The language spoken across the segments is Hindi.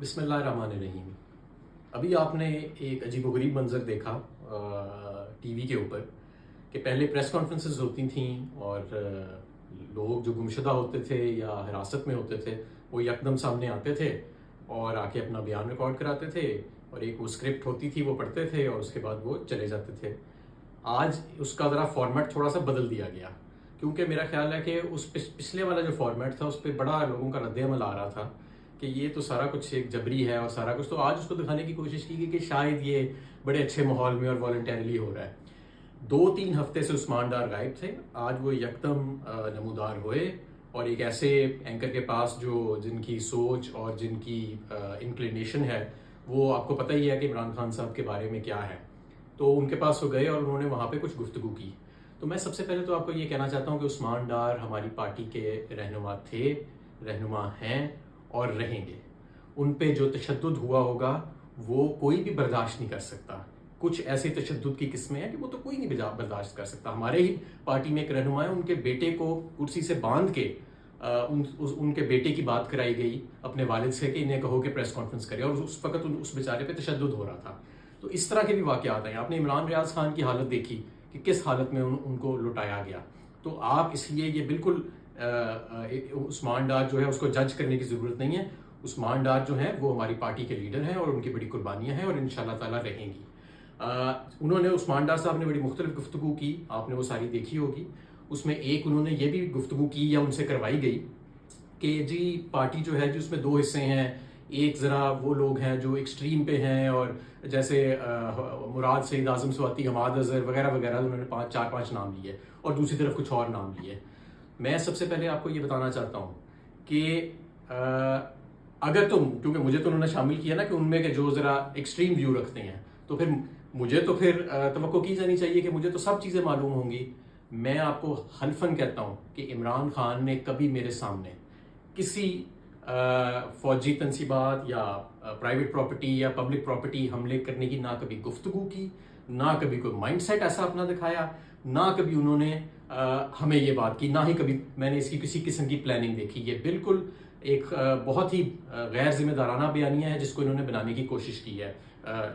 बिस्मिल्लाहिर्रहमानिर्रहीम। अभी आपने एक अजीबोगरीब मंज़र देखा टीवी के ऊपर कि पहले प्रेस कॉन्फ्रेंसेस होती थी और लोग जो गुमशुदा होते थे या हिरासत में होते थे वो यकदम सामने आते थे और आके अपना बयान रिकॉर्ड कराते थे और एक वो स्क्रिप्ट होती थी वो पढ़ते थे और उसके बाद वो चले जाते थे। आज उसका ज़रा फॉर्मेट थोड़ा सा बदल दिया गया क्योंकि मेरा ख्याल है कि उस पिछले वाला जो फॉर्मेट था उस पर बड़ा लोगों का रद्द-ए-अमल आ रहा था कि ये तो सारा कुछ एक जबरी है और सारा कुछ। तो आज उसको दिखाने की कोशिश की गई कि शायद ये बड़े अच्छे माहौल में और वॉलंटरली हो रहा है। 2-3 हफ्ते से उस्मान डार गायब थे, आज वो यकदम नमूदार हुए और एक ऐसे एंकर के पास जो जिनकी सोच और जिनकी इंक्लिनेशन है वो आपको पता ही है कि इमरान खान साहब के बारे में क्या है। तो उनके पास वो गए और उन्होंने वहाँ पे कुछ गुफ्तगू की। तो मैं सबसे पहले तो आपको ये कहना चाहता हूँ कि उस्मान डार हमारी पार्टी के रहनुमा थे, रहनुमा हैं और रहेंगे। उन पे जो तशद्दुद हुआ होगा वो कोई भी बर्दाश्त नहीं कर सकता। कुछ ऐसे तशद्दुद की किस्में हैं कि वो तो कोई नहीं बर्दाश्त कर सकता। हमारे ही पार्टी में एक रहनुमा है, उनके बेटे को कुर्सी से बांध के उनके बेटे की बात कराई गई अपने वालिद से कि इन्हें कहो कि प्रेस कॉन्फ्रेंस करे और उस वक्त उस बेचारे पे तशद्दुद हो रहा था। तो इस तरह के भी वाक़यात हैं। आपने इमरान रियाज खान की हालत देखी कि किस हालत में उनको लुटाया गया। तो आप इसलिए ये बिल्कुल उस्मान डार जो है उसको जज करने की ज़रूरत नहीं है। उस्मान डार जो है वो हमारी पार्टी के लीडर हैं और उनकी बड़ी कुर्बानियाँ हैं और इंशाल्लाह ताला रहेंगी। उन्होंने उस्मान डार साहब ने बड़ी मुख्तलिफ गुफ्तगू की, आपने वो सारी देखी होगी। उसमें एक उन्होंने ये भी गुफ्तगू की या उनसे करवाई गई कि जी पार्टी जो है जी उसमें 2 हिस्से हैं। एक ज़रा वो लोग हैं जो एक्सट्रीम पे हैं और जैसे मुराद सईद आज़म स्वाति, हमाद अज़हर वगैरह वगैरह, उन्होंने 4-5 नाम लिए और दूसरी तरफ कुछ और नाम लिए। मैं सबसे पहले आपको ये बताना चाहता हूँ कि अगर तुम, क्योंकि मुझे तो उन्होंने शामिल किया ना कि उनमें के जो ज़रा एक्सट्रीम व्यू रखते हैं, तो फिर मुझे तो फिर तवक्को की जानी चाहिए कि मुझे तो सब चीज़ें मालूम होंगी। मैं आपको हल्फन कहता हूँ कि इमरान खान ने कभी मेरे सामने किसी फौजी तनसीबात या प्राइवेट प्रॉपर्टी या पब्लिक प्रॉपर्टी हमले करने की ना कभी गुफ्तगू की, ना कभी कोई माइंडसेट ऐसा अपना दिखाया, ना कभी उन्होंने हमें ये बात की, ना ही कभी मैंने इसकी किसी किस्म की प्लानिंग देखी। ये बिल्कुल एक बहुत ही गैर जिम्मेदाराना बयानिया है जिसको इन्होंने बनाने की कोशिश की है,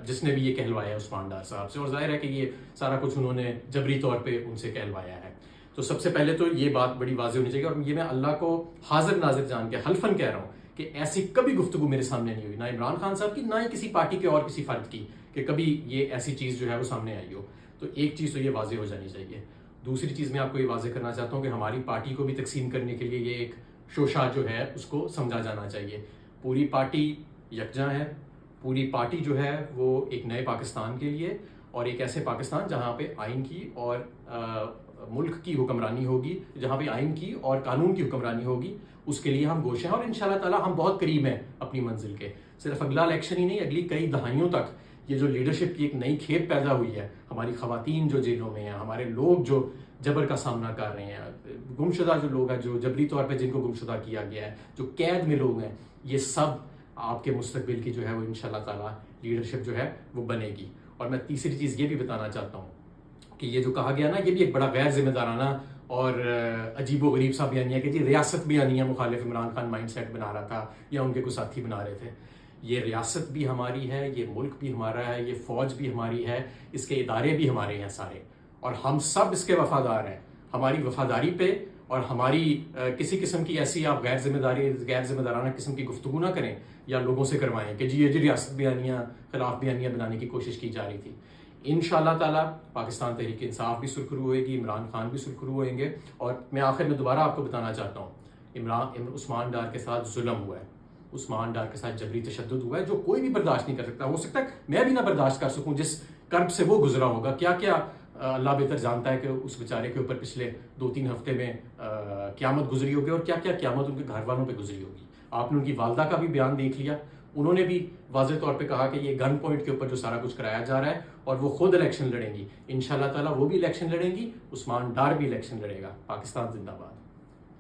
जिसने भी ये कहलवाया है उस्मान डार साहब से। और जाहिर है कि ये सारा कुछ उन्होंने जबरी तौर पे उनसे कहलवाया है। तो सबसे पहले तो ये बात बड़ी वाज़ेह होनी चाहिए और ये मैं अल्लाह को हाजिर नाजिर जान के हल्फन कह रहा हूँ कि ऐसी कभी गुफ्तगू मेरे सामने नहीं हुई, ना इमरान खान साहब की, ना ही किसी पार्टी के और किसी फर्द की, कि कभी ये ऐसी चीज़ जो है वो सामने आई हो। तो एक चीज़ तो ये वाज़ेह हो जानी चाहिए। दूसरी चीज़ मैं आपको ये वाज़ेह करना चाहता हूँ कि हमारी पार्टी को भी तकसीम करने के लिए ये एक शोशा जो है उसको समझा जाना चाहिए। पूरी पार्टी यकजा है, पूरी पार्टी जो है वो एक नए पाकिस्तान के लिए और एक ऐसे पाकिस्तान जहाँ पे आइन की और मुल्क की हुक्मरानी होगी, जहाँ पे आइन की और कानून की हुक्मरानी होगी, उसके लिए हम गोश हैं और इंशाल्लाह ताला हम बहुत करीब हैं अपनी मंजिल के। सिर्फ अगला इलेक्शन ही नहीं, अगली कई दहाइयों तक ये जो लीडरशिप की एक नई खेप पैदा हुई है, हमारी खवातीन जो जेलों में हैं, हमारे लोग जो जबर का सामना कर रहे हैं, गुमशुदा जो लोग हैं, जो जबरी तौर पे जिनको गुमशुदा किया गया है, जो कैद में लोग हैं, ये सब आपके मुस्तकबिल की जो है वो इंशाल्लाह ताला लीडरशिप जो है वो बनेगी। और मैं तीसरी चीज़ ये भी बताना चाहता हूँ कि ये जो कहा गया ना, ये भी एक बड़ा गैर जिम्मेदाराना और अजीबो गरीब सा बयानिया कि जी रियासत बयानिया मुखालिफ इमरान खान माइंडसेट बना रहा था या उनके कुछ साथी बना रहे थे। ये रियासत भी हमारी है, ये मुल्क भी हमारा है, ये फ़ौज भी हमारी है, इसके इदारे भी हमारे हैं सारे, और हम सब इसके वफादार हैं। हमारी वफादारी पे और हमारी किसी किस्म की ऐसी आप गैर जिम्मेदाराना किस्म की गुफ्तगू ना करें या लोगों से करवाएं कि जी ये जी रियासत बयानिया खिलाफ बयानिया बनाने की कोशिश की जा रही थी। इंशाल्लाह ताला पाकिस्तान तहरीक इंसाफ भी सुरखरू होएगी, इमरान खान भी सुरखरू होएंगे। और मैं आखिर में दोबारा आपको बताना चाहता हूँ, उस्मान डार के साथ जुल्म हुआ है, उस्मान डार के साथ जबरी तशद्दुद हुआ है जो कोई भी बर्दाश्त नहीं कर सकता। हो सकता है मैं भी ना बर्दाश्त कर सकूँ जिस कर्ब से वो गुजरा होगा। क्या क्या अल्लाह बेहतर जानता है कि उस बेचारे के ऊपर पिछले 2-3 हफ्ते में क़यामत गुजरी होगी और क्या क्या क़यामत उनके घर वालों पर गुजरी होगी। आपने उनकी वालदा का भी बयान देख लिया, उन्होंने भी वाज़ेह तौर पे कहा कि ये गन पॉइंट के ऊपर जो सारा कुछ कराया जा रहा है और वो खुद इलेक्शन लड़ेंगी। इंशाल्लाह ताला वो भी इलेक्शन लड़ेंगी, उस्मान डार भी इलेक्शन लड़ेगा। पाकिस्तान जिंदाबाद।